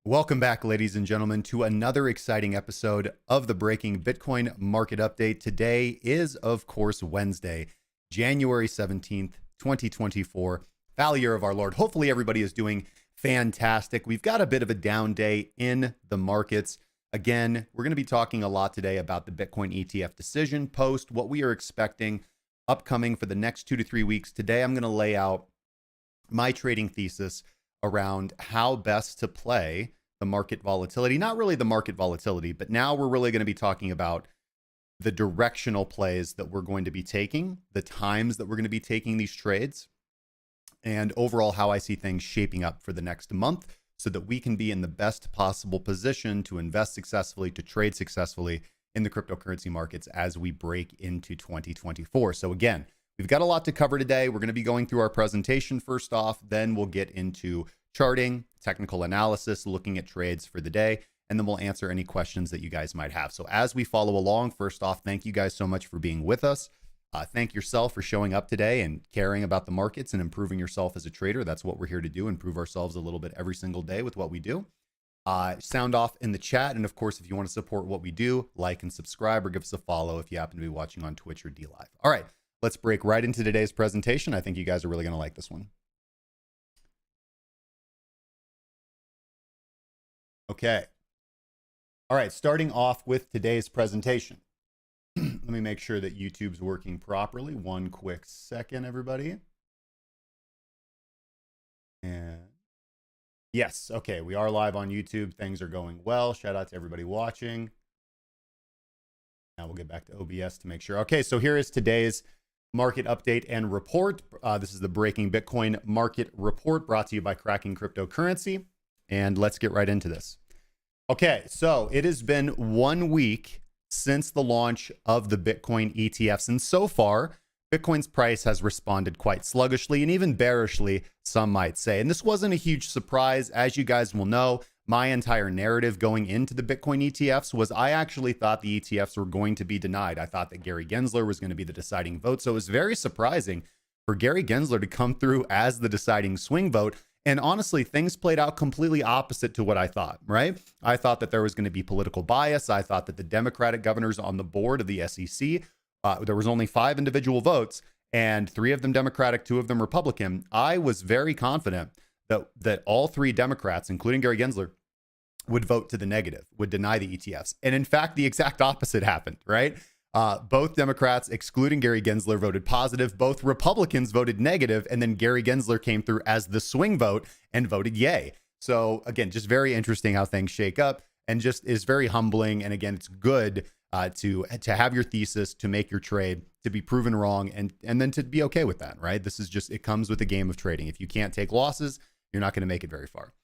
Welcome back, ladies and gentlemen, to another exciting episode of the Breaking Bitcoin Market Update. Today is, of course, Wednesday, January 17th, 2024, Valley Year of our Lord. Hopefully everybody is doing fantastic. We've got a bit of a down day in the markets. Again, we're going to be talking a lot today about the Bitcoin ETF decision post, what we are expecting upcoming for the next 2 to 3 weeks. Today, I'm going to lay out my trading thesis around how best to play the market volatility. Not really the market volatility, but now we're really going to be talking about the directional plays that we're going to be taking, the times that we're going to be taking these trades, and overall how I see things shaping up for the next month so that we can be in the best possible position to invest successfully, to trade successfully in the cryptocurrency markets as we break into 2024. So again, we've got a lot to cover today. We're going to be going through our presentation first off, then we'll get into charting, technical analysis, looking at trades for the day, and then we'll answer any questions that you guys might have. So as we follow along, first off, thank you guys so much for being with us. Thank yourself for showing up today and caring about the markets and improving yourself as a trader. That's what we're here to do, improve ourselves a little bit every single day with what we do. Sound off in the chat. And of course, if you want to support what we do, like and subscribe or give us a follow if you happen to be watching on Twitch or DLive. All right, let's break right into today's presentation. I think you guys are really going to like this one. Okay. All right, starting off with today's presentation. Let me make sure that YouTube's working properly. One quick second, everybody. And yes, okay, we are live on YouTube. Things are going well. Shout out to everybody watching. Now we'll get back to OBS to make sure. Okay, so here is today's market update and report. This is the Breaking Bitcoin Market Report brought to you by Cracking Cryptocurrency. And let's get right into this. Okay, so it has been 1 week since the launch of the Bitcoin ETFs. And so far, Bitcoin's price has responded quite sluggishly and even bearishly, some might say. And this wasn't a huge surprise. As you guys will know, my entire narrative going into the Bitcoin ETFs was I actually thought the ETFs were going to be denied. I thought that Gary Gensler was going to be the deciding vote. So it was very surprising for Gary Gensler to come through as the deciding swing vote. And honestly, things played out completely opposite to what I thought, right? I thought that there was going to be political bias. I thought that the Democratic governors on the board of the SEC, there was only 5 individual votes and 3 of them Democratic, 2 of them Republican. I was very confident that all 3 Democrats, including Gary Gensler, would vote to the negative, would deny the ETFs. And in fact, the exact opposite happened, right? Both Democrats, excluding Gary Gensler, voted positive. Both Republicans voted negative, and then Gary Gensler came through as the swing vote and voted yay. So again, just very interesting how things shake up, and just is very humbling. And again, it's good to have your thesis, to make your trade, to be proven wrong, and then to be okay with that, right? This is just, it comes with the game of trading. If you can't take losses, you're not going to make it very far.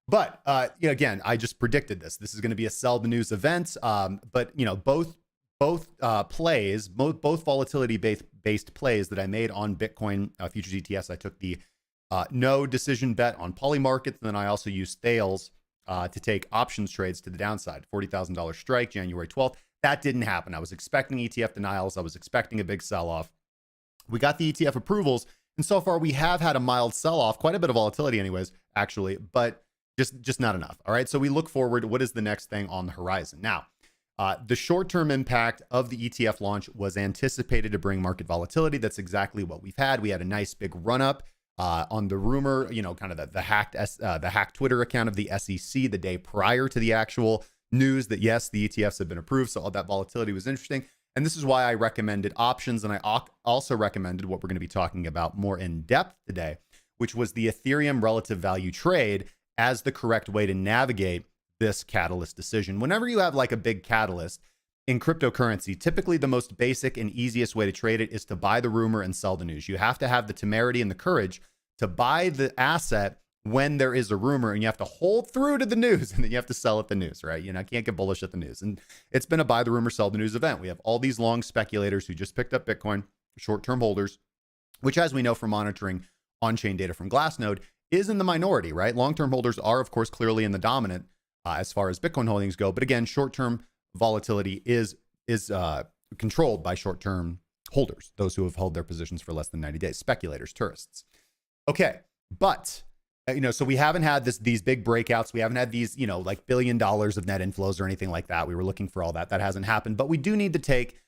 But again, I just predicted this. This is going to be a sell the news event. But both plays, both volatility-based plays that I made on Bitcoin futures ETFs. I took the no decision bet on poly markets, and then I also used Thales to take options trades to the downside. $40,000 strike, January 12th. That didn't happen. I was expecting ETF denials. I was expecting a big sell-off. We got the ETF approvals, and so far we have had a mild sell-off, quite a bit of volatility anyways, actually, but just not enough. All right, so we look forward. What is the next thing on the horizon? Now, the short-term impact of the ETF launch was anticipated to bring market volatility. That's exactly what we've had. We had a nice big run-up on the rumor, kind of the hacked Twitter account of the SEC the day prior to the actual news that yes, the ETFs have been approved. So all that volatility was interesting. And this is why I recommended options. And I also recommended what we're going to be talking about more in depth today, which was the Ethereum relative value trade as the correct way to navigate this catalyst decision. Whenever you have like a big catalyst in cryptocurrency, typically the most basic and easiest way to trade it is to buy the rumor and sell the news. You have to have the temerity and the courage to buy the asset when there is a rumor, and you have to hold through to the news, and then you have to sell at the news, right? I can't get bullish at the news. And it's been a buy the rumor, sell the news event. We have all these long speculators who just picked up Bitcoin, short-term holders, which, as we know from monitoring on-chain data from Glassnode, is in the minority, right? Long-term holders are, of course, clearly in the dominant as far as Bitcoin holdings go. But again, short-term volatility is controlled by short-term holders, those who have held their positions for less than 90 days, speculators, tourists. Okay, but So we haven't had these big breakouts. We haven't had these, like $1 billion of net inflows or anything like that. We were looking for all that. That hasn't happened, but we do need to take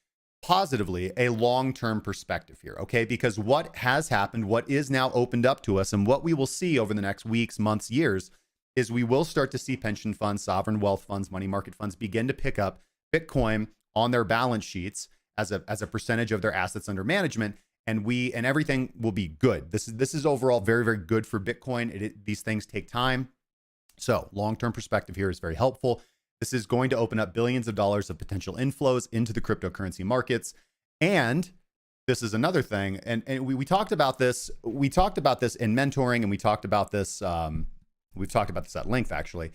positively a long-term perspective here, okay? Because what has happened, what is now opened up to us, and what we will see over the next weeks, months, years, is we will start to see pension funds, sovereign wealth funds, money market funds begin to pick up Bitcoin on their balance sheets as a percentage of their assets under management. And everything will be good. This is overall very, very good for Bitcoin. These things take time. So long-term perspective here is very helpful. This is going to open up billions of dollars of potential inflows into the cryptocurrency markets. And this is another thing. And we talked about this. We talked about this in mentoring, and we talked about this. We've talked about this at length, actually.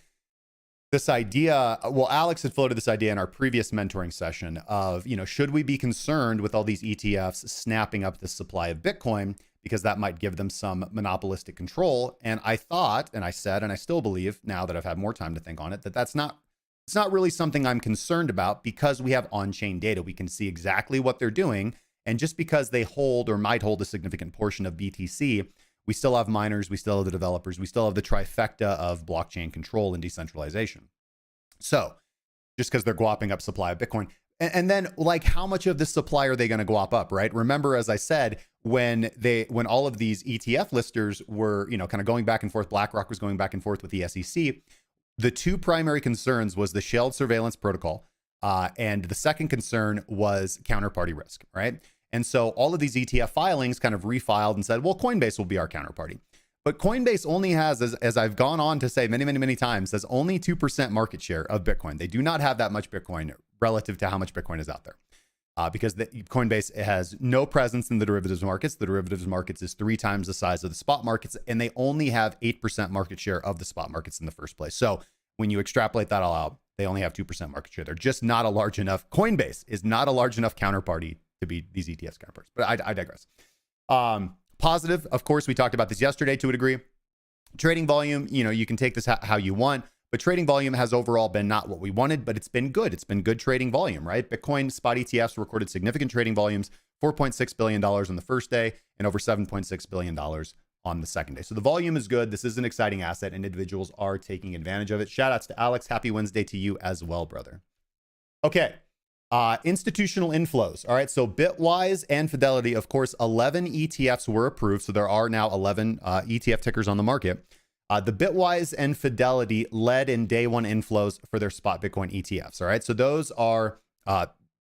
This idea, well, Alex had floated this idea in our previous mentoring session of, should we be concerned with all these ETFs snapping up the supply of Bitcoin because that might give them some monopolistic control? And I thought, and I said, and I still believe now that I've had more time to think on it, it's not really something I'm concerned about because we have on-chain data. We can see exactly what they're doing. And just because they hold or might hold a significant portion of BTC, we still have miners, we still have the developers, we still have the trifecta of blockchain control and decentralization. So just because they're guapping up supply of Bitcoin, and then like how much of this supply are they going to guap up, right? Remember, as I said, when all of these ETF listers were, kind of going back and forth, BlackRock was going back and forth with the SEC. The two primary concerns was the shelled surveillance protocol, and the second concern was counterparty risk, right? And so all of these ETF filings kind of refiled and said, well, Coinbase will be our counterparty. But Coinbase only has, as I've gone on to say many, many, many times, has only 2% market share of Bitcoin. They do not have that much Bitcoin relative to how much Bitcoin is out there. Because Coinbase has no presence in the derivatives markets. The derivatives markets is 3 times the size of the spot markets, and they only have 8% market share of the spot markets in the first place. So when you extrapolate that all out, they only have 2% market share. They're just not a large enough, Coinbase is not a large enough counterparty to be these ETFs counterparts. But I digress. Positive, of course, we talked about this yesterday to a degree. Trading volume, you can take this how you want, but trading volume has overall been not what we wanted, but it's been good. It's been good trading volume, right? Bitcoin spot ETFs recorded significant trading volumes, $4.6 billion on the first day and over $7.6 billion on the second day. So the volume is good. This is an exciting asset and individuals are taking advantage of it. Shout outs to Alex. Happy Wednesday to you as well, brother. Okay. Institutional inflows. All right. So Bitwise and Fidelity, of course, 11 ETFs were approved. So there are now 11 ETF tickers on the market. The Bitwise and Fidelity led in day one inflows for their spot Bitcoin ETFs. All right. So those are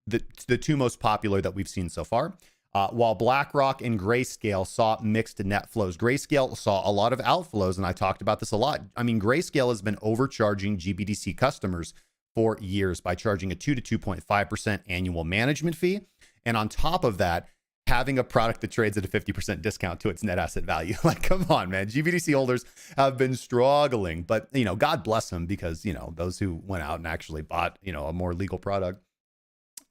the two most popular that we've seen so far. While BlackRock and Grayscale saw mixed net flows. Grayscale saw a lot of outflows, and I talked about this a lot. I mean, Grayscale has been overcharging GBDC customers for years by charging a 2 to 2.5% annual management fee. And on top of that, having a product that trades at a 50% discount to its net asset value. Like, come on, man. GBDC holders have been struggling, but, God bless them because, those who went out and actually bought, a more legal product.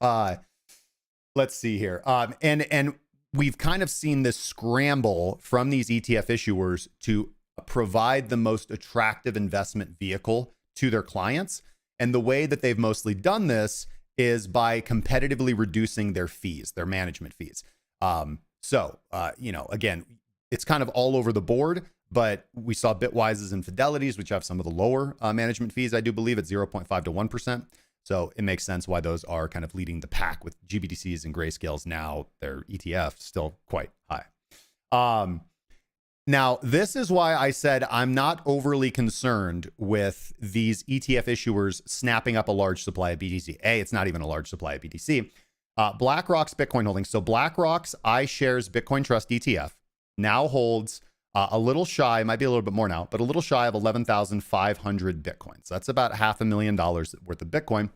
Let's see here. And we've kind of seen this scramble from these ETF issuers to provide the most attractive investment vehicle to their clients. And the way that they've mostly done this is by competitively reducing their fees, their management fees. Again, it's kind of all over the board, but we saw Bitwises and Fidelities, which have some of the lower management fees, I do believe, at 0.5 to 1%. So it makes sense why those are kind of leading the pack with GBDCs and Grayscales. Now their ETF still quite high. Now, this is why I said I'm not overly concerned with these ETF issuers snapping up a large supply of BTC. It's not even a large supply of BTC. BlackRock's Bitcoin holdings. So BlackRock's iShares Bitcoin Trust ETF now holds a little shy, might be a little bit more now, but a little shy of 11,500 Bitcoins. That's about $500,000 worth of Bitcoin.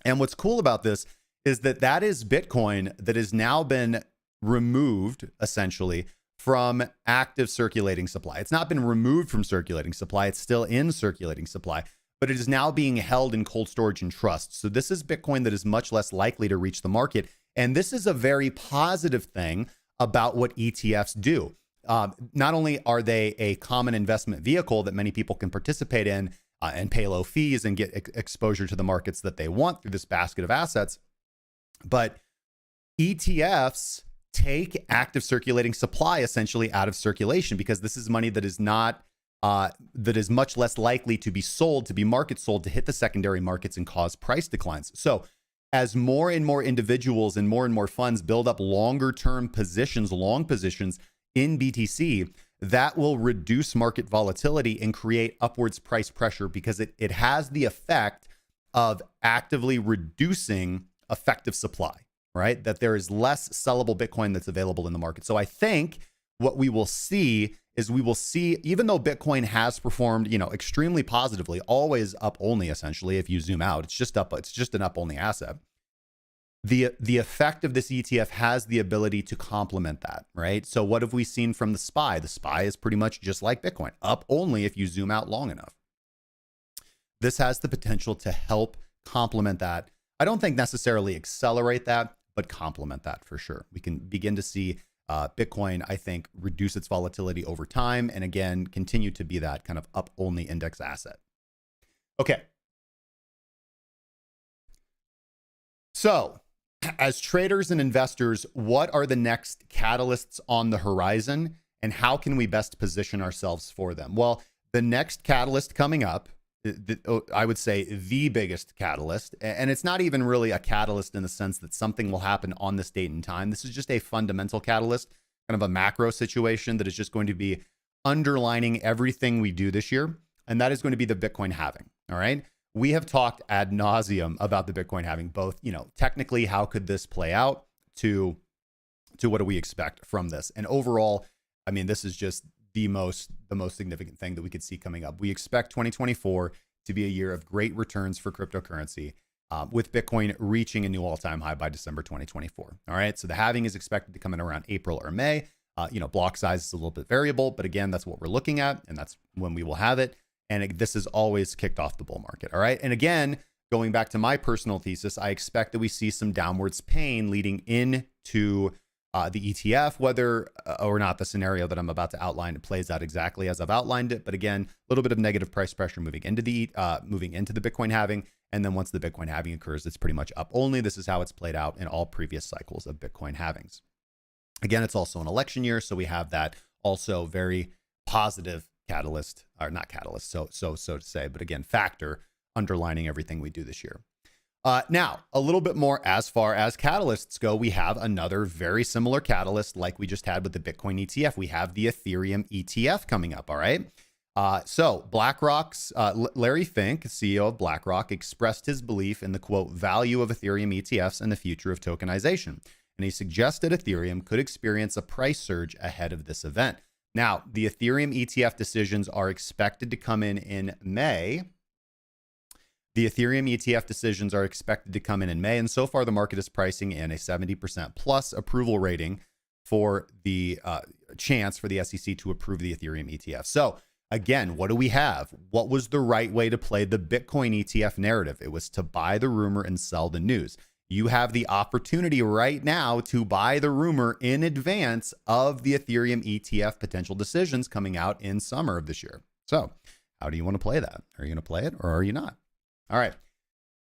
And what's cool about this is that is Bitcoin that has now been removed, essentially, from active circulating supply. It's not been removed from circulating supply. It's still in circulating supply, but it is now being held in cold storage and trust. So this is Bitcoin that is much less likely to reach the market. And this is a very positive thing about what ETFs do. Not only are they a common investment vehicle that many people can participate in and pay low fees and get exposure to the markets that they want through this basket of assets, but ETFs take active circulating supply essentially out of circulation because this is money that is not that is much less likely to be sold, to be market sold, to hit the secondary markets and cause price declines. So as more and more individuals and more funds build up longer term positions, long positions in BTC, that will reduce market volatility and create upwards price pressure, because it has the effect of actively reducing effective supply, right? That there is less sellable Bitcoin that's available in the market. So I think what we will see is even though Bitcoin has performed, extremely positively, always up only, essentially, if you zoom out, it's just an up only asset. The effect of this ETF has the ability to complement that, right? So what have we seen from the SPY? The SPY is pretty much just like Bitcoin, up only if you zoom out long enough. This has the potential to help complement that. I don't think necessarily accelerate that, but complement that for sure. We can begin to see Bitcoin, I think, reduce its volatility over time, and again, continue to be that kind of up only index asset. Okay. So as traders and investors, what are the next catalysts on the horizon, and how can we best position ourselves for them? Well, the next catalyst coming up, I would say the biggest catalyst, and it's not even really a catalyst in the sense that something will happen on this date and time. This is just a fundamental catalyst, kind of a macro situation that is just going to be underlining everything we do this year, and that is going to be the Bitcoin halving. All right. We have talked ad nauseum about the Bitcoin halving, both, technically, how could this play out, to what do we expect from this? And overall, I mean, this is just the most significant thing that we could see coming up. We expect 2024 to be a year of great returns for cryptocurrency, with Bitcoin reaching a new all-time high by December 2024. All right. So the halving is expected to come in around April or May. Block size is a little bit variable, but again, that's what we're looking at, and that's when we will have it. And this has always kicked off the bull market. All right. And again, going back to my personal thesis, I expect that we see some downwards pain leading into the ETF, whether or not the scenario that I'm about to outline plays out exactly as I've outlined it. But again, a little bit of negative price pressure moving into the Bitcoin halving. And then once the Bitcoin halving occurs, it's pretty much up only. This is how it's played out in all previous cycles of Bitcoin halvings. Again, it's also an election year, so we have that also very positive catalyst, or not catalyst, so to say, but again, factor underlining everything we do this year. Now, a little bit more as far as catalysts go, we have another very similar catalyst like we just had with the Bitcoin ETF. We have the Ethereum ETF coming up, all right? So BlackRock's Larry Fink, CEO of BlackRock, expressed his belief in the, quote, value of Ethereum ETFs and the future of tokenization. And he suggested Ethereum could experience a price surge ahead of this event. Now, the Ethereum ETF decisions are expected to come in May. The Ethereum ETF decisions are expected to come in May, and so far the market is pricing in a 70% plus approval rating for the chance for the SEC to approve the Ethereum ETF. So again, what do we have? What was the right way to play the Bitcoin ETF narrative? It was to buy the rumor and sell the news. You have the opportunity right now to buy the rumor in advance of the Ethereum ETF potential decisions coming out in summer of this year. So how do you want to play that? Are you going to play it or are you not? All right.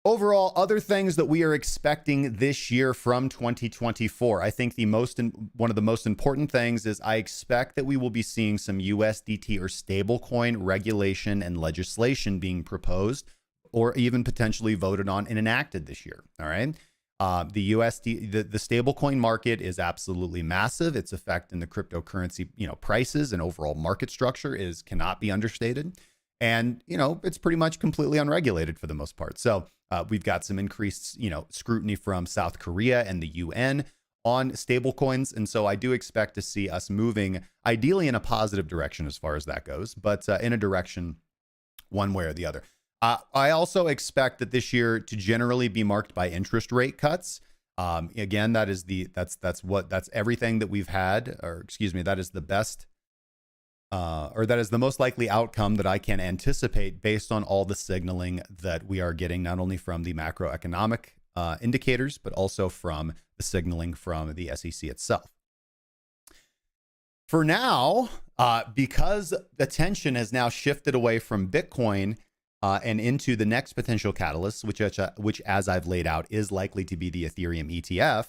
Overall, other things that we are expecting this year from 2024. I think one of the most important things is I expect that we will be seeing some USDT or stablecoin regulation and legislation being proposed, or even potentially voted on and enacted this year. All right. The stablecoin market is absolutely massive. Its effect in the cryptocurrency, prices and overall market structure cannot be understated. And, it's pretty much completely unregulated for the most part. So we've got some increased, scrutiny from South Korea and the UN on stablecoins. And so I do expect to see us moving ideally in a positive direction as far as that goes, but in a direction one way or the other. I also expect that this year to generally be marked by interest rate cuts. Again, that's everything that we've had, that is the best, or that is the most likely outcome that I can anticipate based on all the signaling that we are getting, not only from the macroeconomic indicators, but also from the signaling from the SEC itself. For now, because attention has now shifted away from Bitcoin and into the next potential catalyst, which, as I've laid out, is likely to be the Ethereum ETF,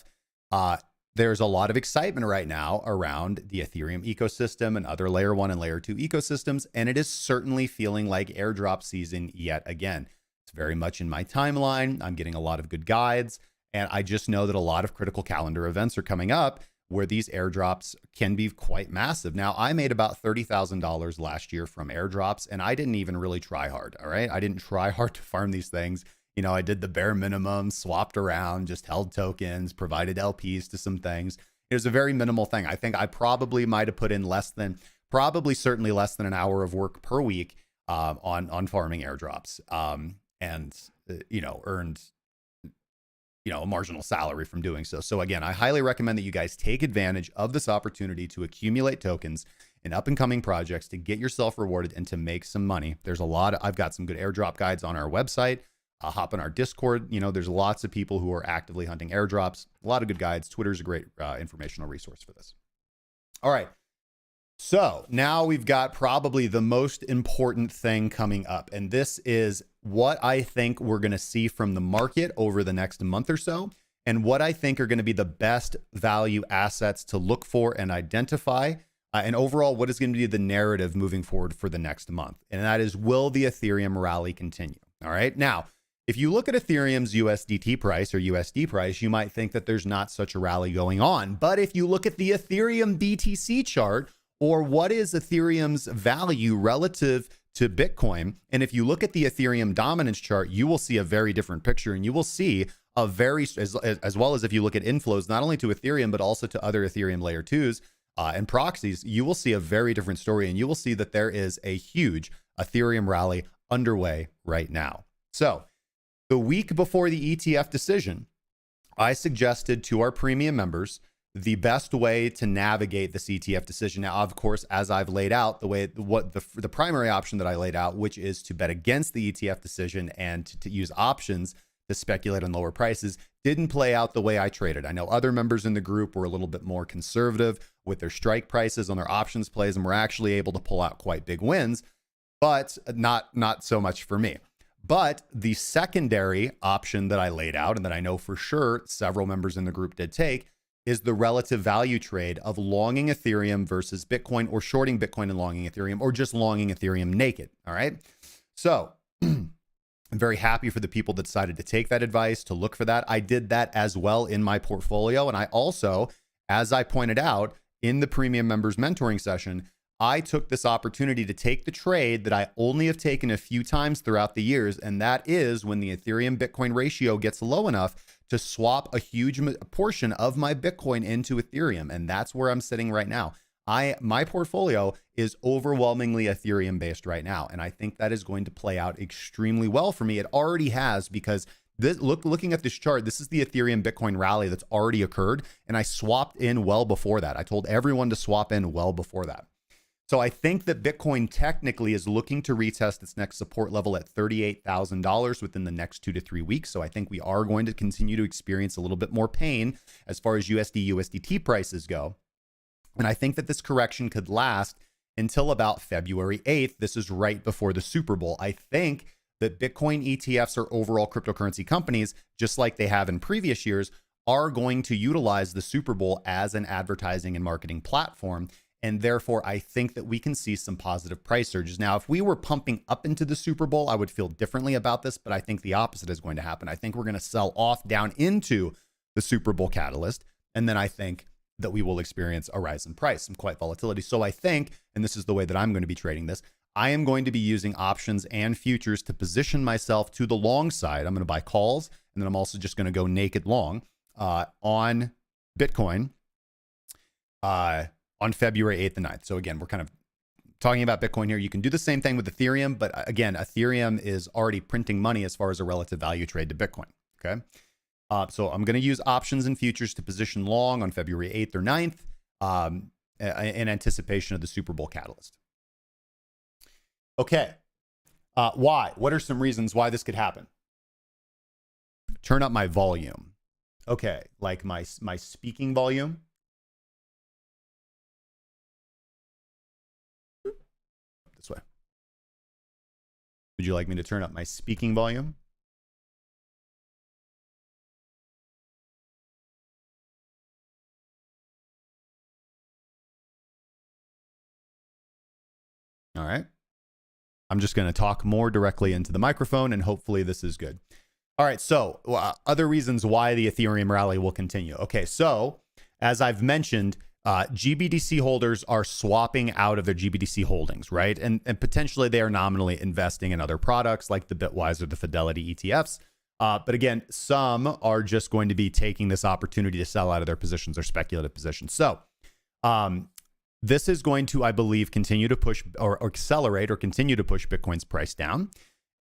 there's a lot of excitement right now around the Ethereum ecosystem and other layer 1 and layer 2 ecosystems, and it is certainly feeling like airdrop season yet again. It's very much in my timeline. I'm getting a lot of good guides, and I just know that a lot of critical calendar events are coming up where these airdrops can be quite massive. Now, I made about $30,000 last year from airdrops, and I didn't even really try hard, all right? I didn't try hard to farm these things. You know, I did the bare minimum, swapped around, just held tokens, provided LPs to some things. It was a very minimal thing. I think I probably might have put in certainly less than an hour of work per week on farming airdrops, and earned a marginal salary from doing so. So again, I highly recommend that you guys take advantage of this opportunity to accumulate tokens in up and coming projects to get yourself rewarded and to make some money. There's I've got some good airdrop guides on our website. Hop in our Discord. There's lots of people who are actively hunting airdrops. A lot of good guides. Twitter's a great informational resource for this. All right. So now we've got probably the most important thing coming up. And this is what I think we're going to see from the market over the next month or so, and what I think are going to be the best value assets to look for and identify. And overall, what is going to be the narrative moving forward for the next month? And that is, will the Ethereum rally continue? All right. Now, if you look at Ethereum's USDT price or USD price, you might think that there's not such a rally going on. But if you look at the Ethereum BTC chart, or what is Ethereum's value relative to Bitcoin, and if you look at the Ethereum dominance chart, you will see a very different picture, and you will see a very, as well as if you look at inflows, not only to Ethereum, but also to other Ethereum layer 2s and proxies, you will see a very different story, and you will see that there is a huge Ethereum rally underway right now. So, the week before the ETF decision, I suggested to our premium members the best way to navigate this ETF decision. Now, of course, as I've laid out, the primary option that I laid out, which is to bet against the ETF decision and to use options to speculate on lower prices, didn't play out the way I traded. I know other members in the group were a little bit more conservative with their strike prices on their options plays and were actually able to pull out quite big wins, but not so much for me. But the secondary option that I laid out, and that I know for sure several members in the group did take, is the relative value trade of longing Ethereum versus Bitcoin, or shorting Bitcoin and longing Ethereum, or just longing Ethereum naked. All right. So I'm very happy for the people that decided to take that advice, to look for that. I did that as well in my portfolio. And I also, as I pointed out in the premium members mentoring session, I took this opportunity to take the trade that I only have taken a few times throughout the years, and that is when the Ethereum Bitcoin ratio gets low enough to swap a huge portion of my Bitcoin into Ethereum, and that's where I'm sitting right now. My portfolio is overwhelmingly Ethereum based right now, and I think that is going to play out extremely well for me. It already has, because looking at this chart, this is the Ethereum Bitcoin rally that's already occurred, and I swapped in well before that. I told everyone to swap in well before that. So I think that Bitcoin technically is looking to retest its next support level at $38,000 within the next 2 to 3 weeks. So I think we are going to continue to experience a little bit more pain as far as USDT prices go. And I think that this correction could last until about February 8th. This is right before the Super Bowl. I think that Bitcoin ETFs, or overall cryptocurrency companies, just like they have in previous years, are going to utilize the Super Bowl as an advertising and marketing platform. And therefore, I think that we can see some positive price surges. Now, if we were pumping up into the Super Bowl, I would feel differently about this, but I think the opposite is going to happen. I think we're going to sell off down into the Super Bowl catalyst. And then I think that we will experience a rise in price, some quite volatility. So I think, and this is the way that I'm going to be trading this, I am going to be using options and futures to position myself to the long side. I'm going to buy calls, and then I'm also just going to go naked long on Bitcoin on February 8th and 9th. So again, we're kind of talking about Bitcoin here. You can do the same thing with Ethereum, but again, Ethereum is already printing money as far as a relative value trade to Bitcoin. Okay. So I'm going to use options and futures to position long on February 8th or 9th in anticipation of the Super Bowl catalyst. Okay. Why? What are some reasons why this could happen? Turn up my volume. Okay. Like my speaking volume. This way. Would you like me to turn up my speaking volume? All right. I'm just going to talk more directly into the microphone, and hopefully this is good. All right. So other reasons why the Ethereum rally will continue. Okay. So as I've mentioned, GBDC holders are swapping out of their GBDC holdings, right? And potentially they are nominally investing in other products like the Bitwise or the Fidelity ETFs. But again, some are just going to be taking this opportunity to sell out of their positions or speculative positions. So this is going to, I believe, continue to push or accelerate or continue to push Bitcoin's price down.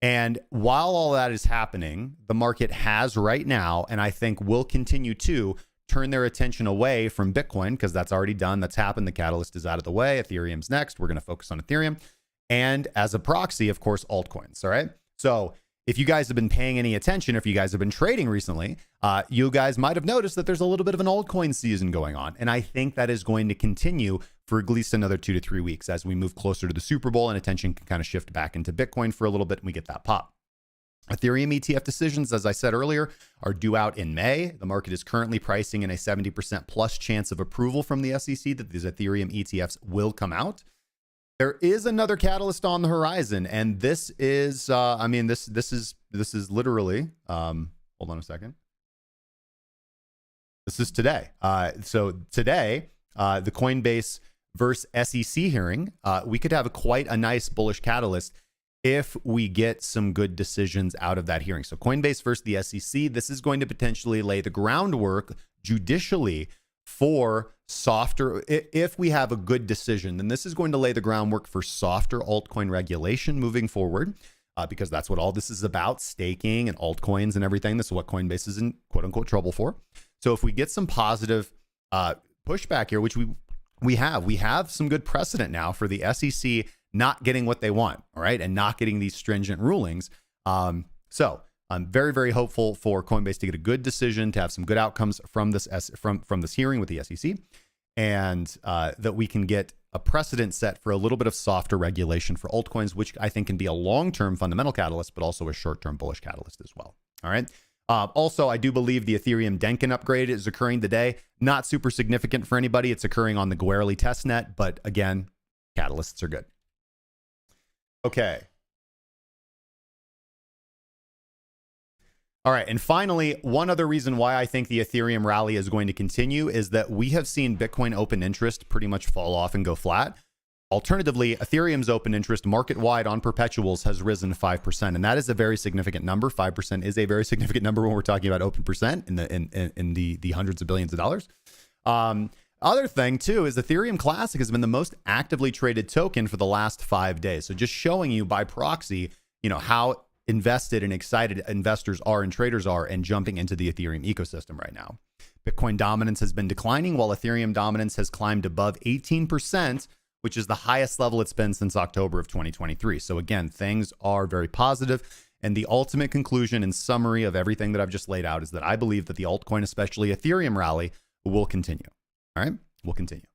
And while all that is happening, the market has right now, and I think will continue to, turn their attention away from Bitcoin, because that's already done. That's happened. The catalyst is out of the way. Ethereum's next. We're going to focus on Ethereum. And as a proxy, of course, altcoins. All right. So if you guys have been paying any attention, if you guys have been trading recently, you guys might have noticed that there's a little bit of an altcoin season going on. And I think that is going to continue for at least another 2 to 3 weeks as we move closer to the Super Bowl and attention can kind of shift back into Bitcoin for a little bit and we get that pop. Ethereum ETF decisions, as I said earlier, are due out in May. The market is currently pricing in a 70% plus chance of approval from the SEC that these Ethereum ETFs will come out. There is another catalyst on the horizon, and this is, this is literally, hold on a second. This is today. So today, the Coinbase versus SEC hearing, we could have quite a nice bullish catalyst if we get some good decisions out of that hearing. So Coinbase versus the SEC, this is going to potentially lay the groundwork judicially for softer, if we have a good decision, then this is going to lay the groundwork for softer altcoin regulation moving forward, because that's what all this is about, staking and altcoins and everything. This is what Coinbase is in quote unquote trouble for. So if we get some positive pushback here, which we have some good precedent now for the SEC not getting what they want, all right, and not getting these stringent rulings. So I'm very, very hopeful for Coinbase to get a good decision, to have some good outcomes from this from this hearing with the SEC, and that we can get a precedent set for a little bit of softer regulation for altcoins, which I think can be a long-term fundamental catalyst, but also a short-term bullish catalyst as well. All right. Also, I do believe the Ethereum Denkin upgrade is occurring today. Not super significant for anybody. It's occurring on the Guerli testnet, but again, catalysts are good. Okay. All right. And finally, one other reason why I think the Ethereum rally is going to continue is that we have seen Bitcoin open interest pretty much fall off and go flat. Alternatively, Ethereum's open interest market-wide on perpetuals has risen 5%, and that is a very significant number. 5% is a very significant number when we're talking about open percent in the hundreds of billions of dollars. Other thing too is Ethereum Classic has been the most actively traded token for the last 5 days. So just showing you by proxy, how invested and excited investors are and traders are and jumping into the Ethereum ecosystem right now. Bitcoin dominance has been declining while Ethereum dominance has climbed above 18%, which is the highest level it's been since October of 2023. So again, things are very positive. And the ultimate conclusion and summary of everything that I've just laid out is that I believe that the altcoin, especially Ethereum rally, will continue. All right, we'll continue.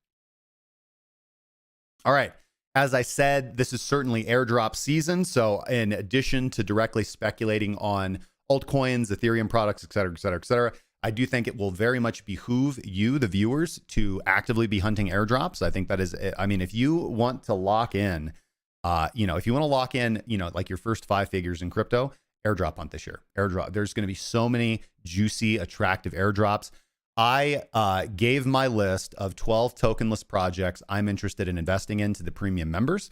All right. As I said, this is certainly airdrop season. So in addition to directly speculating on altcoins, Ethereum products, et cetera, et cetera, et cetera, I do think it will very much behoove you, the viewers, to actively be hunting airdrops. I think that is, if you want to lock in, if you want to lock in, like your first 5 figures in crypto, airdrop hunt this year. Airdrop. There's going to be so many juicy, attractive airdrops. I gave my list of 12 tokenless projects I'm interested in investing in to the premium members.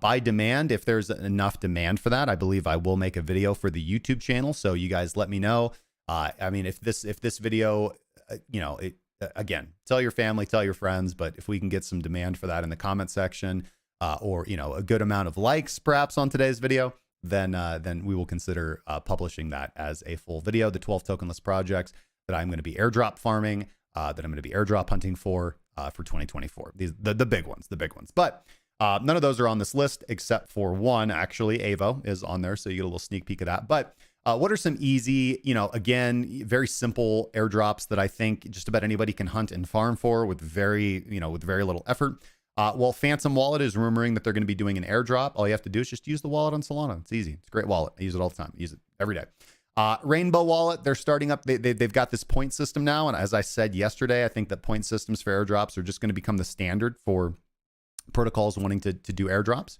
By demand, if there's enough demand for that, I believe I will make a video for the YouTube channel. So you guys let me know. If this video, again, tell your family, tell your friends, but if we can get some demand for that in the comment section, or a good amount of likes perhaps on today's video, then we will consider publishing that as a full video. The 12 tokenless projects that I'm going to be airdrop farming, that I'm going to be airdrop hunting for 2024. These the big ones, But none of those are on this list except for one. Actually, Avo is on there, so you get a little sneak peek of that. But what are some easy, again, very simple airdrops that I think just about anybody can hunt and farm for with very little effort? Well, Phantom Wallet is rumoring that they're going to be doing an airdrop. All you have to do is just use the wallet on Solana. It's easy. It's a great wallet. I use it all the time. I use it every day. Rainbow Wallet, they're starting up. They've got this point system now. And as I said yesterday, I think that point systems for airdrops are just going to become the standard for protocols wanting to do airdrops.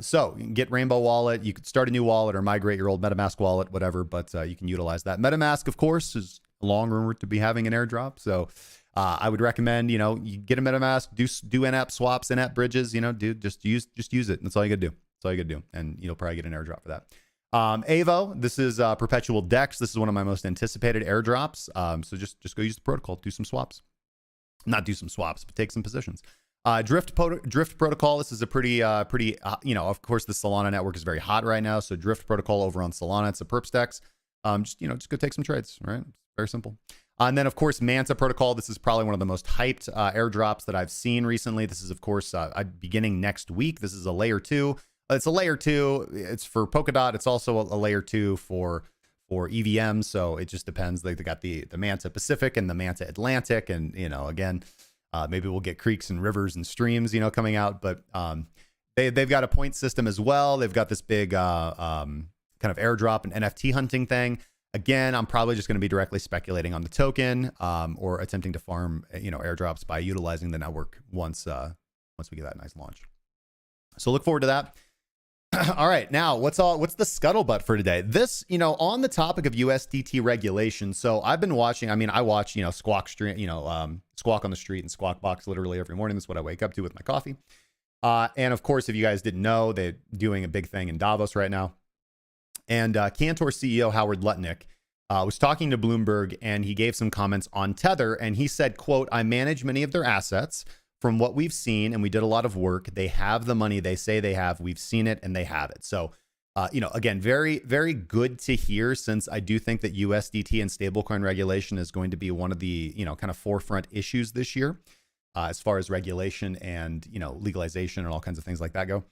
So you can get Rainbow Wallet. You could start a new wallet or migrate your old MetaMask wallet, whatever, but you can utilize that. MetaMask, of course, is long rumored to be having an airdrop. So I would recommend, you get a MetaMask, do in-app swaps, in-app bridges, just use it. That's all you gotta do. That's all you gotta do. And you'll probably get an airdrop for that. Avo, this is Perpetual Dex. This is one of my most anticipated airdrops. So just go use the protocol, do some swaps. Not do some swaps, but take some positions. Drift Protocol. This is a pretty, of course, the Solana network is very hot right now. So Drift Protocol over on Solana, it's a perps DEX. Just go take some trades, right? Very simple. And then, of course, Manta Protocol. This is probably one of the most hyped airdrops that I've seen recently. This is, of course, beginning next week. This is a layer 2. It's a layer 2. It's for Polkadot. It's also a layer 2 for EVM. So it just depends. They got the Manta Pacific and the Manta Atlantic. And, again, maybe we'll get creeks and rivers and streams, coming out. But they've got a point system as well. They've got this big kind of airdrop and NFT hunting thing. Again, I'm probably just going to be directly speculating on the token or attempting to farm, airdrops by utilizing the network once we get that nice launch. So look forward to that. All right, now what's the scuttlebutt for today? This, on the topic of USDT regulation. So I've been watching. I watch, Squawk Stream, Squawk on the Street and Squawk Box literally every morning. That's what I wake up to with my coffee. And of course, if you guys didn't know, they're doing a big thing in Davos right now. And Cantor CEO Howard Lutnick was talking to Bloomberg, and he gave some comments on Tether, and he said, quote, "I manage many of their assets. From what we've seen, and we did a lot of work, they have the money they say they have. We've seen it, and they have it." So, again, very, very good to hear, since I do think that USDT and stablecoin regulation is going to be one of the, kind of forefront issues this year, as far as regulation and, legalization and all kinds of things like that go.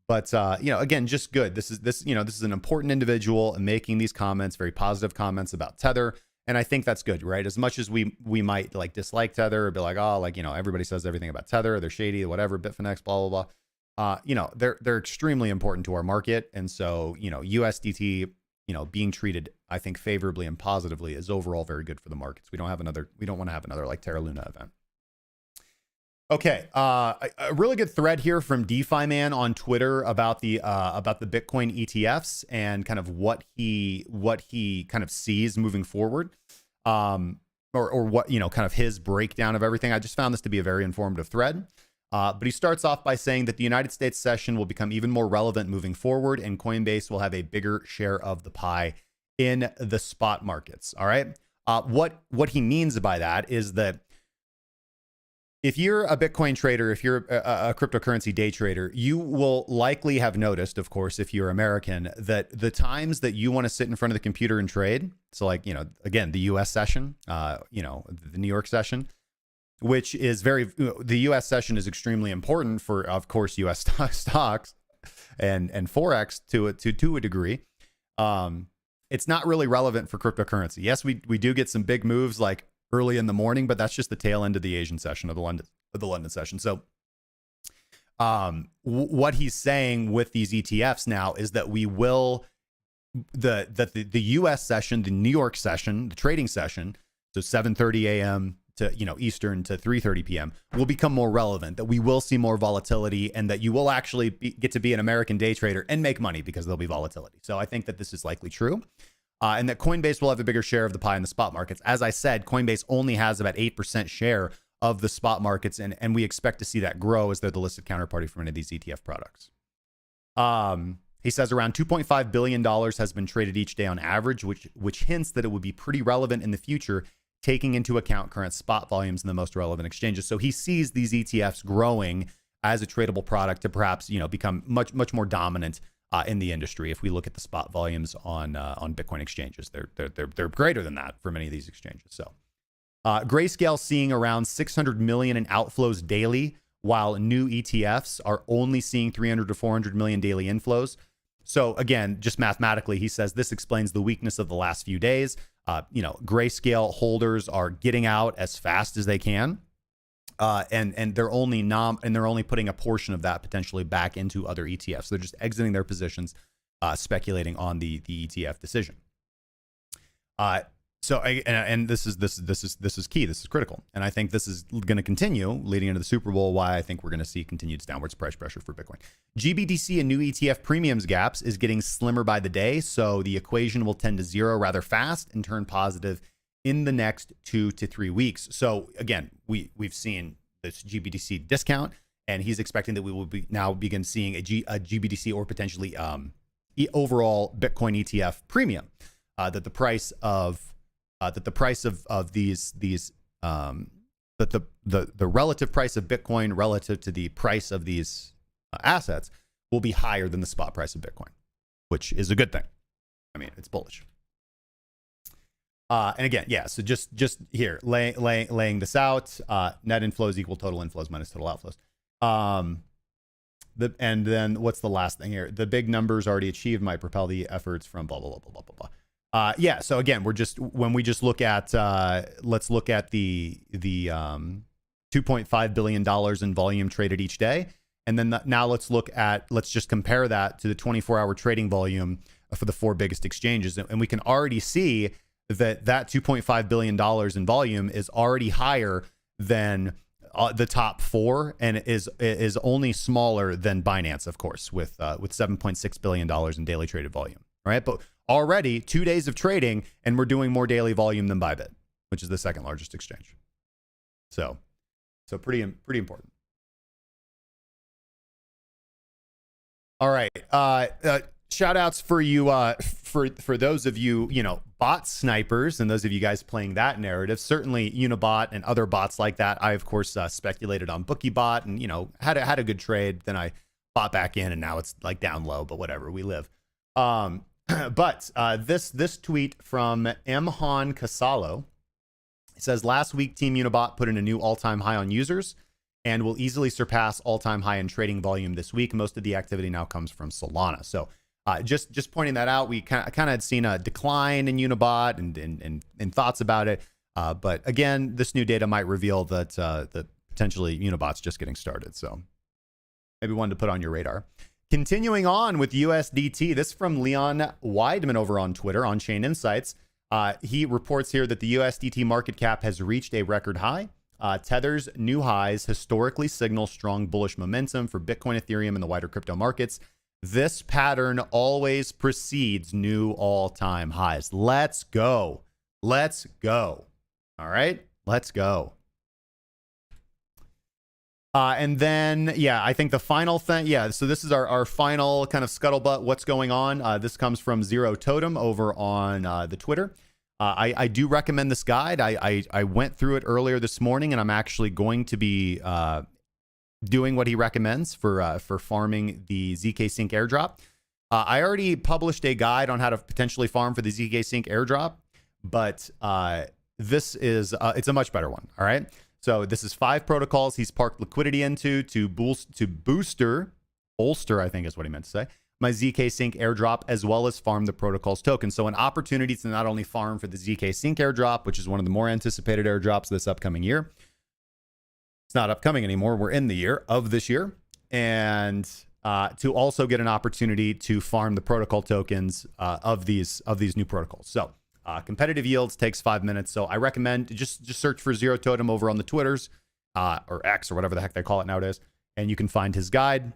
But, again, just good. This is an important individual and making these comments, very positive comments about Tether. And I think that's good, right? As much as we might dislike Tether or be like, oh, everybody says everything about Tether, they're shady, whatever, Bitfinex, blah, blah, blah. They're extremely important to our market. And so, USDT, being treated, I think, favorably and positively is overall very good for the markets. We don't want to have another Terra Luna event. Okay, a really good thread here from DeFi Man on Twitter about the Bitcoin ETFs and kind of what he kind of sees moving forward, or what kind of his breakdown of everything. I just found this to be a very informative thread. But he starts off by saying that the United States session will become even more relevant moving forward, and Coinbase will have a bigger share of the pie in the spot markets. All right, what he means by that is that if you're a Bitcoin trader, if you're a cryptocurrency day trader, you will likely have noticed, of course, if you're American, that the times that you want to sit in front of the computer and trade, so again, the US session, the New York session, which is the US session is extremely important for, of course, US stocks and Forex to a degree. It's not really relevant for cryptocurrency. Yes, we do get some big moves like early in the morning, but that's just the tail end of the Asian session of the London session. So what he's saying with these ETFs now is that we will the US session, the New York session, the trading session, so 7:30 a.m. to Eastern to 3:30 p.m. will become more relevant, that we will see more volatility, and that you will actually get to be an American day trader and make money because there'll be volatility. So I think that this is likely true. And that Coinbase will have a bigger share of the pie in the spot markets. As I said, Coinbase only has about 8% share of the spot markets, and we expect to see that grow as they're the listed counterparty for many of these ETF products. He says around $2.5 billion has been traded each day on average, which hints that it would be pretty relevant in the future, taking into account current spot volumes in the most relevant exchanges. So he sees these ETFs growing as a tradable product to perhaps become much more dominant in the industry. If we look at the spot volumes on Bitcoin exchanges, they're greater than that for many of these exchanges. So Grayscale seeing around 600 million in outflows daily, while new ETFs are only seeing 300 to 400 million daily inflows. So again, just mathematically, he says this explains the weakness of the last few days. Grayscale holders are getting out as fast as they can. And they're only putting a portion of that potentially back into other ETFs. They're just exiting their positions, speculating on the ETF decision. So and this is key. This is critical, and I think this is going to continue leading into the Super Bowl. Why I think we're going to see continued downwards price pressure for Bitcoin. GBTC and new ETF premiums gaps is getting slimmer by the day, so the equation will tend to zero rather fast and turn positive in the next 2 to 3 weeks. So again, we've seen this GBTC discount, and he's expecting that we will now begin seeing a GBTC or potentially overall Bitcoin ETF premium. That the price of these that the relative price of Bitcoin relative to the price of these assets will be higher than the spot price of Bitcoin, which is a good thing. I mean, it's bullish. And again, yeah. So just here laying this out. Net inflows equal total inflows minus total outflows. And then what's the last thing here? The big numbers already achieved might propel the efforts from blah blah blah blah blah blah. Yeah. So again, when we just look at let's look at the $2.5 billion in volume traded each day, and then now let's just compare that to the 24-hour trading volume for the 4 biggest exchanges, and we can already see that $2.5 billion in volume is already higher than the top 4, and is only smaller than Binance, of course, with $7.6 billion in daily traded volume. Right, but already 2 days of trading, and we're doing more daily volume than ByBit, which is the second largest exchange. So pretty important. All right, shout outs for you, for those of you, bot snipers, and those of you guys playing that narrative. Certainly Unibot and other bots like that. I of course speculated on BookieBot, and had a good trade. Then I bought back in, and now it's like down low, but whatever, we live. But this tweet from Mhan Casalo, it says, last week Team Unibot put in a new all-time high on users and will easily surpass all-time high in trading volume this week. Most of the activity now comes from Solana. So just pointing that out, we kind of had seen a decline in Unibot and thoughts about it. But again, this new data might reveal that potentially Unibot's just getting started. So maybe one to put on your radar. Continuing on with USDT, this from Leon Weidman over on Twitter, on Chain Insights. He reports here that the USDT market cap has reached a record high. Tether's new highs historically signal strong bullish momentum for Bitcoin, Ethereum, and the wider crypto markets. This pattern always precedes new all-time highs. Let's go. Let's go. All right, let's go. And then, yeah, I think the final thing, yeah, so this is our final kind of scuttlebutt, what's going on. This comes from Zero Totem over on the Twitter. I do recommend this guide. I went through it earlier this morning, and I'm actually going to be doing what he recommends for farming the ZK Sync airdrop. I already published a guide on how to potentially farm for the ZK Sync airdrop, but this is, it's a much better one, all right? So this is 5 protocols he's parked liquidity into to bolster, I think is what he meant to say, my ZK Sync airdrop, as well as farm the protocol's token. So an opportunity to not only farm for the ZK Sync airdrop, which is one of the more anticipated airdrops this upcoming year. It's not upcoming anymore. We're in the year of this year. And to also get an opportunity to farm the protocol tokens of these new protocols. So competitive yields takes 5 minutes. So I recommend just search for Zero Totem over on the Twitters or X or whatever the heck they call it nowadays. And you can find his guide.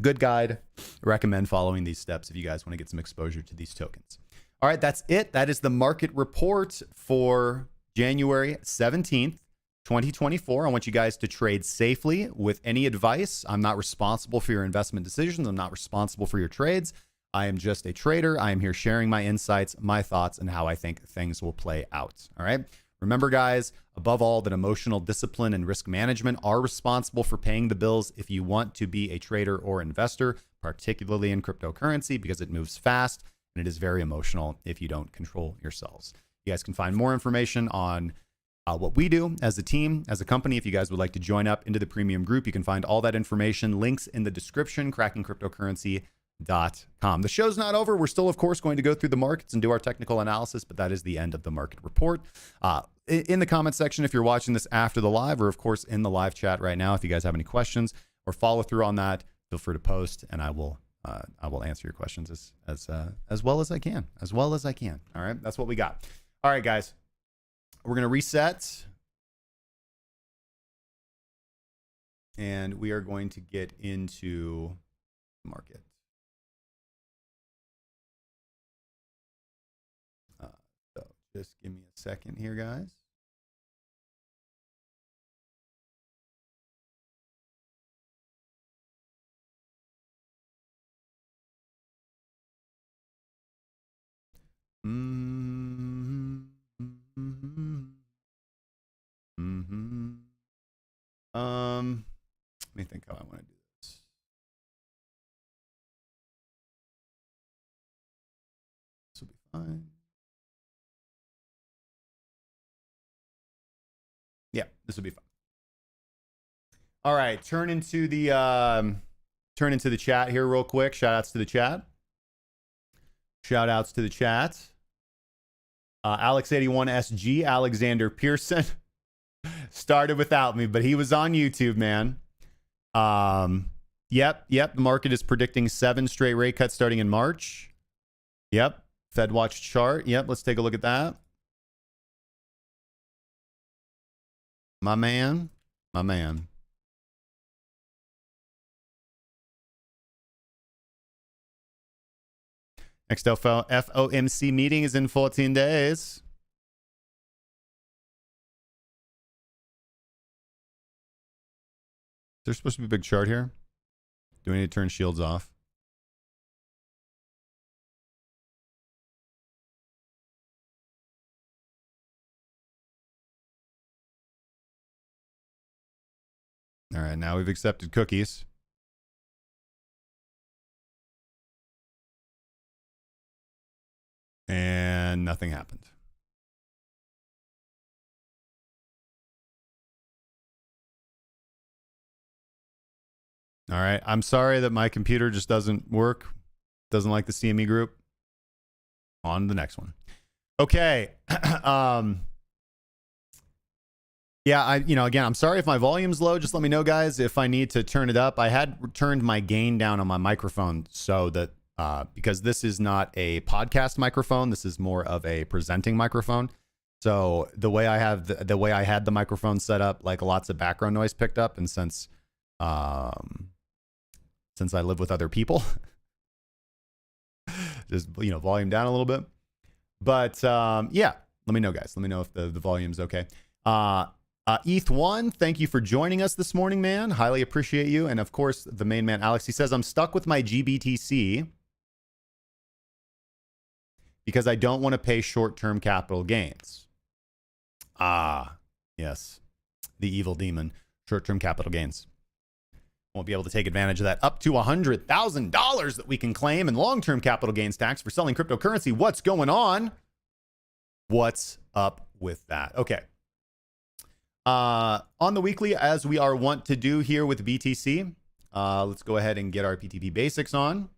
Good guide. Recommend following these steps if you guys want to get some exposure to these tokens. All right, that's it. That is the market report for January 17th, 2024. I want you guys to trade safely with any advice. I'm not responsible for your investment decisions. I'm not responsible for your trades. I am just a trader. I am here sharing my insights, my thoughts, and how I think things will play out. All right. Remember, guys, above all, that emotional discipline and risk management are responsible for paying the bills if you want to be a trader or investor, particularly in cryptocurrency, because it moves fast and it is very emotional if you don't control yourselves. You guys can find more information on what we do as a team, as a company. If you guys would like to join up into the premium group, you can find all that information, links in the description, crackingcryptocurrency.com. The show's not over. We're still, of course, going to go through the markets and do our technical analysis, but that is the end of the market report. In the comment section, if you're watching this after the live, or of course in the live chat right now, if you guys have any questions or follow through on that, feel free to post, and I will answer your questions as well as I can. All right, that's what we got. All right, guys. We're going to reset. And we are going to get into market. So just give me a second here, guys. Let me think how I want to do this. This will be fine. Yeah, this will be fine. All right, turn into the chat here real quick. Shout outs to the chat. Shout outs to the chat. Alex81SG, Alexander Pearson started without me, but he was on YouTube, man. Yep. The market is predicting 7 straight rate cuts starting in March. Yep. Fed Watch chart. Yep. Let's take a look at that. My man. Next FOMC meeting is in 14 days. There's supposed to be a big chart here. Do we need to turn shields off? All right, now we've accepted cookies. And nothing happened. All right. I'm sorry that my computer just doesn't work. Doesn't like the CME group. On to the next one. Okay. Yeah, again, I'm sorry if my volume's low. Just let me know, guys, if I need to turn it up. I had turned my gain down on my microphone so that because this is not a podcast microphone, this is more of a presenting microphone. So the way I have the way I had the microphone set up, like lots of background noise picked up, and since I live with other people, just volume down a little bit. But yeah, let me know, guys. Let me know if the volume's okay. ETH1, thank you for joining us this morning, man. Highly appreciate you. And of course, the main man, Alex, he says, I'm stuck with my GBTC because I don't want to pay short-term capital gains. Ah, yes. The evil demon, short-term capital gains. Won't be able to take advantage of that up to $100,000 that we can claim in long-term capital gains tax for selling cryptocurrency. What's going on? What's up with that? Okay. On the weekly, as we are wont to do here with BTC, let's go ahead and get our PTP basics on.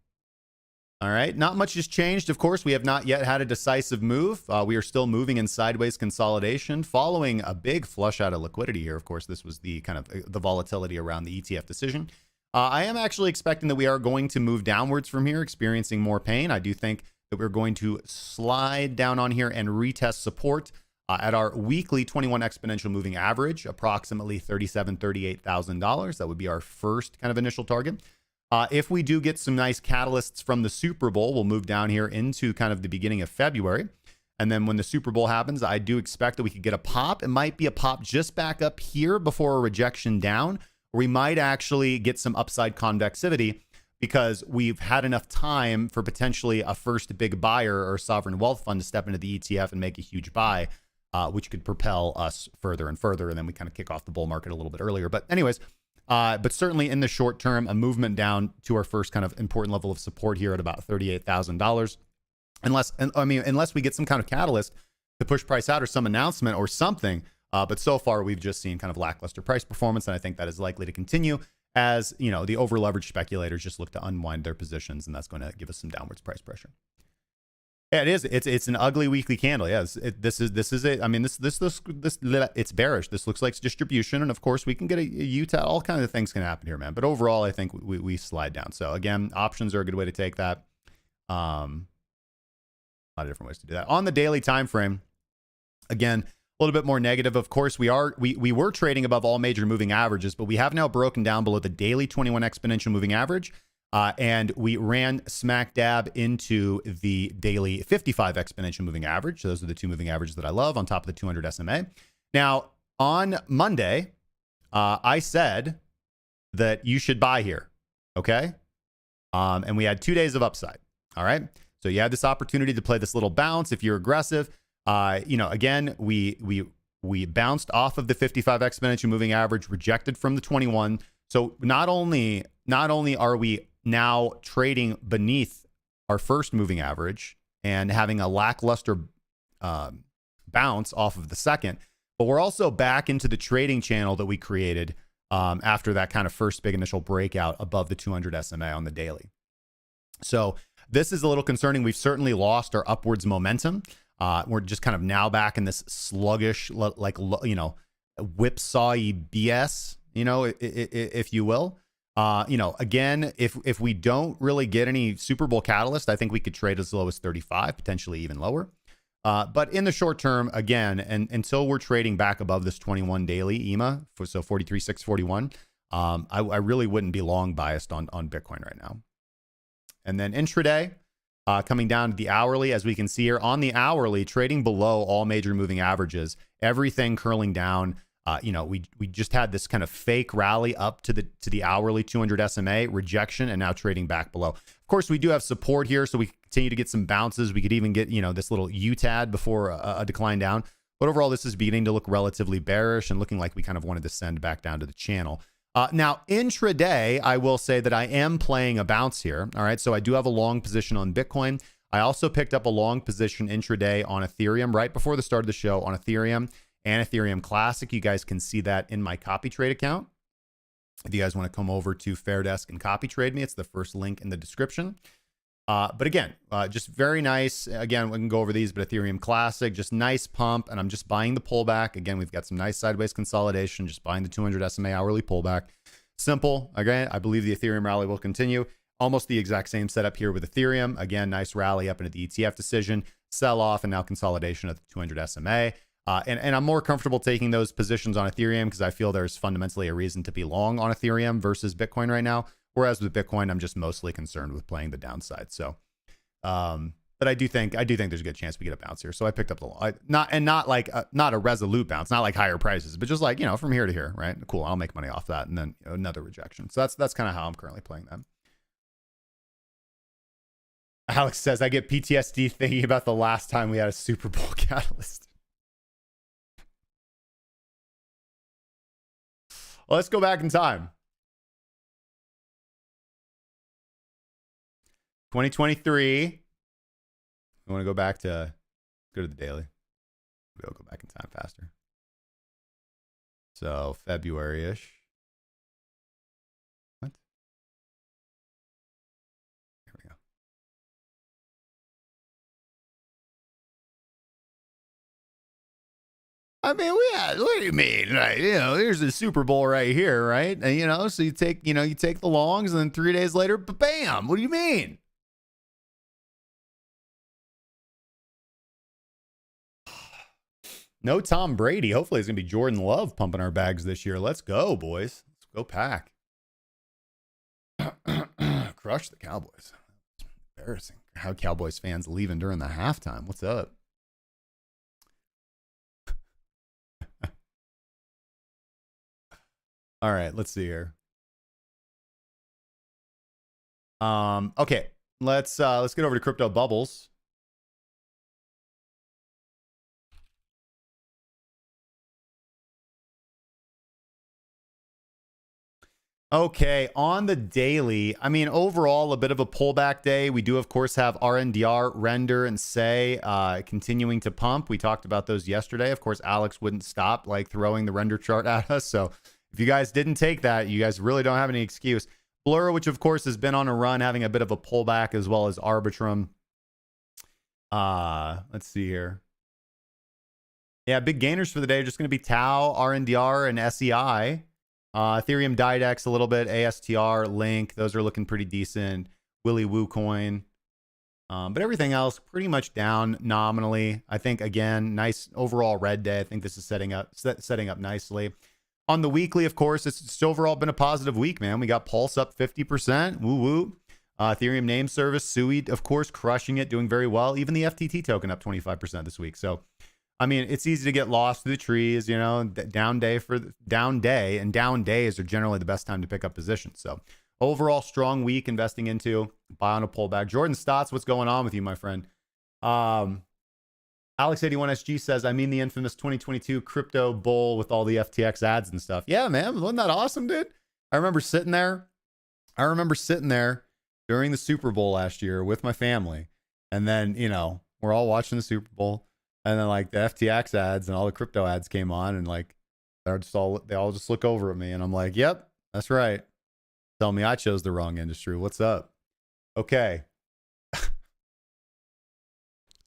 All right. Not much has changed. Of course, we have not yet had a decisive move. We are still moving in sideways consolidation following a big flush out of liquidity here. Of course, this was the kind of the volatility around the ETF decision. I am actually expecting that we are going to move downwards from here, experiencing more pain. I do think that we're going to slide down on here and retest support at our weekly 21 exponential moving average, approximately $37,000, $38,000. That would be our first kind of initial target. If we do get some nice catalysts from the Super Bowl, we'll move down here into kind of the beginning of February. And then when the Super Bowl happens, I do expect that we could get a pop. It might be a pop just back up here before a rejection down, or we might actually get some upside convexivity because we've had enough time for potentially a first big buyer or sovereign wealth fund to step into the ETF and make a huge buy, which could propel us further and further. And then we kind of kick off the bull market a little bit earlier. But anyways, but certainly in the short term, a movement down to our first kind of important level of support here at about $38,000. Unless we get some kind of catalyst to push price out or some announcement or something. But so far, we've just seen kind of lackluster price performance. And I think that is likely to continue as, the over leveraged speculators just look to unwind their positions. And that's going to give us some downwards price pressure. Yeah, it is. It's an ugly weekly candle. Yes, this is it. I mean, this it's bearish. This looks like distribution, and of course we can get a Utah. All kinds of things can happen here, man. But overall, I think we slide down. So again, options are a good way to take that. A lot of different ways to do that on the daily time frame. Again, a little bit more negative. Of course, we were trading above all major moving averages, but we have now broken down below the daily 21 exponential moving average. And we ran smack dab into the daily 55 exponential moving average. So those are the two moving averages that I love on top of the 200 SMA. Now, on Monday, I said that you should buy here. Okay. And we had 2 days of upside. All right. So you had this opportunity to play this little bounce if you're aggressive. Again, we bounced off of the 55 exponential moving average, rejected from the 21. So not only are we now trading beneath our first moving average and having a lackluster bounce off of the second, but we're also back into the trading channel that we created after that kind of first big initial breakout above the 200 SMA on the daily. So this is a little concerning. We've certainly lost our upwards momentum. We're just kind of now back in this sluggish, whipsawy BS, if you will. Again, if we don't really get any Super Bowl catalyst, I think we could trade as low as 35, potentially even lower. But in the short term, again, and until we're trading back above this 21 daily EMA, so 43,641, I really wouldn't be long biased on Bitcoin right now. And then intraday, coming down to the hourly, as we can see here on the hourly, trading below all major moving averages, everything curling down. We just had this kind of fake rally up to the hourly 200 SMA rejection, and now trading back below. Of course, we do have support here, so we continue to get some bounces. We could even get this little UTAD before a decline down. But overall, this is beginning to look relatively bearish and looking like we kind of want to descend back down to the channel. Now, intraday, I will say that I am playing a bounce here. All right, so I do have a long position on Bitcoin. I also picked up a long position intraday on Ethereum right before the start of the show on Ethereum and Ethereum Classic. You guys can see that in my copy trade account. If you guys want to come over to Fairdesk and copy trade me, it's the first link in the description. But again, just very nice. Again, we can go over these, but Ethereum Classic, just nice pump. And I'm just buying the pullback. Again, we've got some nice sideways consolidation, just buying the 200 SMA hourly pullback. Simple. Again, I believe the Ethereum rally will continue. Almost the exact same setup here with Ethereum. Again, nice rally up into the ETF decision, sell off, and now consolidation at the 200 SMA. And I'm more comfortable taking those positions on Ethereum because I feel there's fundamentally a reason to be long on Ethereum versus Bitcoin right now. Whereas with Bitcoin, I'm just mostly concerned with playing the downside. So, but I do think there's a good chance we get a bounce here. So I picked up the not a resolute bounce, not like higher prices, but just like from here to here, right? Cool, I'll make money off that, and then another rejection. So that's kind of how I'm currently playing them. Alex says I get PTSD thinking about the last time we had a Super Bowl catalyst. Well, let's go back in time. 2023. We want to go to the daily. We'll go back in time faster. So February-ish. What? Here we go. I mean, what do you mean? Right? Here's the Super Bowl right here, right? And, so you take the longs, and then 3 days later, bam! What do you mean? No Tom Brady. Hopefully it's going to be Jordan Love pumping our bags this year. Let's go, boys. Let's go Pack. Crush the Cowboys. It's embarrassing how Cowboys fans leaving during the halftime. What's up? All right, let's see here. Okay, let's get over to Crypto Bubbles. Okay, on the daily, I mean, overall, a bit of a pullback day. We do, of course, have RNDR, Render, and Say continuing to pump. We talked about those yesterday. Of course, Alex wouldn't stop throwing the Render chart at us. So if you guys didn't take that, you guys really don't have any excuse. Blur, which, of course, has been on a run, having a bit of a pullback, as well as Arbitrum. Let's see here. Yeah, big gainers for the day are just going to be Tau, RNDR, and SEI. Ethereum Didex a little bit, ASTR, Link, those are looking pretty decent. Willy Woo Coin. But everything else pretty much down nominally. I think, again, nice overall red day. I think this is setting up nicely. On the weekly, of course, it's overall been a positive week, man. We got Pulse up 50%. Woo woo. Ethereum name service, Sui, of course, crushing it, doing very well. Even the FTT token up 25% this week. So, I mean, it's easy to get lost through the trees, you know, down day, and down days are generally the best time to pick up positions. So, overall strong week investing into, buy on a pullback. Jordan Stotts, what's going on with you, my friend? Alex81SG says, I mean the infamous 2022 crypto bull with all the FTX ads and stuff. Yeah, man. Wasn't that awesome, dude? I remember sitting there during the Super Bowl last year with my family. And then, you know, we're all watching the Super Bowl. And then like the FTX ads and all the crypto ads came on, and like they all just look over at me, and I'm like, yep, that's right. Tell me I chose the wrong industry. What's up? Okay.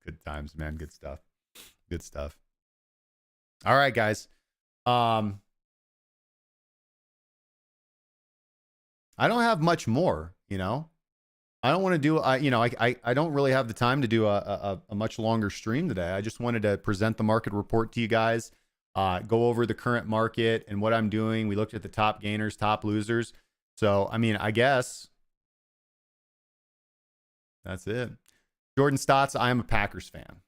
Good times, man. Good stuff. Good stuff. All right, guys. I don't have much more, you know. I don't want to do, I don't really have the time to do a much longer stream today. I just wanted to present the market report to you guys, go over the current market and what I'm doing. We looked at the top gainers, top losers. So, I mean, I guess that's it. Jordan Stotts, I am a Packers fan.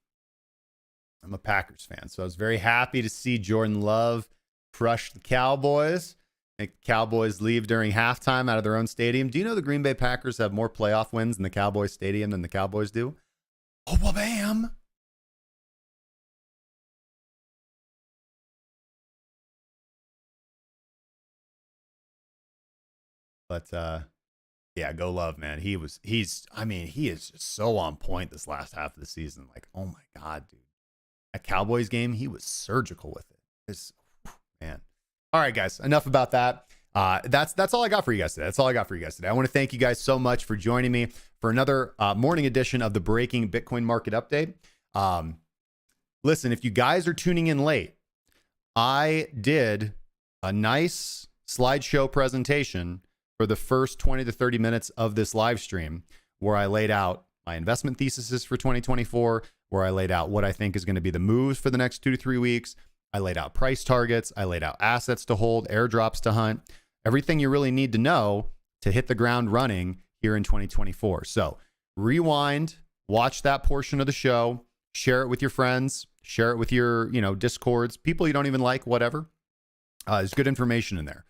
I'm a Packers fan. So I was very happy to see Jordan Love crush the Cowboys. Make the Cowboys leave during halftime out of their own stadium. Do you know the Green Bay Packers have more playoff wins in the Cowboys stadium than the Cowboys do? Oh, well, bam. But yeah, go Love, man. He is just so on point this last half of the season. Like, oh my God, dude. That Cowboys game, he was surgical with it. Man. All right, guys, enough about that. That's all I got for you guys today. I want to thank you guys so much for joining me for another morning edition of the Breaking Bitcoin Market Update. Listen, if you guys are tuning in late, I did a nice slideshow presentation for the first 20 to 30 minutes of this live stream, where I laid out my investment theses for 2024, where I laid out what I think is going to be the moves for the next 2 to 3 weeks. I laid out price targets. I laid out assets to hold, airdrops to hunt, everything you really need to know to hit the ground running here in 2024. So rewind, watch that portion of the show, share it with your friends, share it with your, Discords, people you don't even like, whatever. There's good information in there.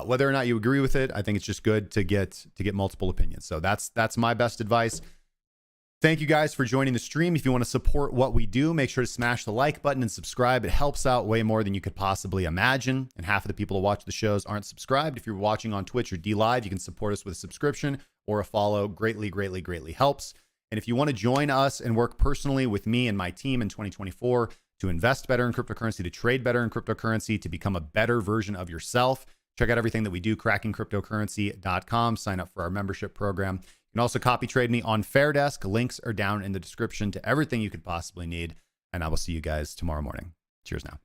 Whether or not you agree with it, I think it's just good to get multiple opinions. So that's my best advice. Thank you guys for joining the stream. If you want to support what we do, make sure to smash the like button and subscribe. It helps out way more than you could possibly imagine. And half of the people who watch the shows aren't subscribed. If you're watching on Twitch or D Live, you can support us with a subscription or a follow. Greatly, greatly, greatly helps. And if you want to join us and work personally with me and my team in 2024 to invest better in cryptocurrency, to trade better in cryptocurrency, to become a better version of yourself, check out everything that we do, crackingcryptocurrency.com. Sign up for our membership program. You can also copy trade me on Fairdesk. Links are down in the description to everything you could possibly need. And I will see you guys tomorrow morning. Cheers now.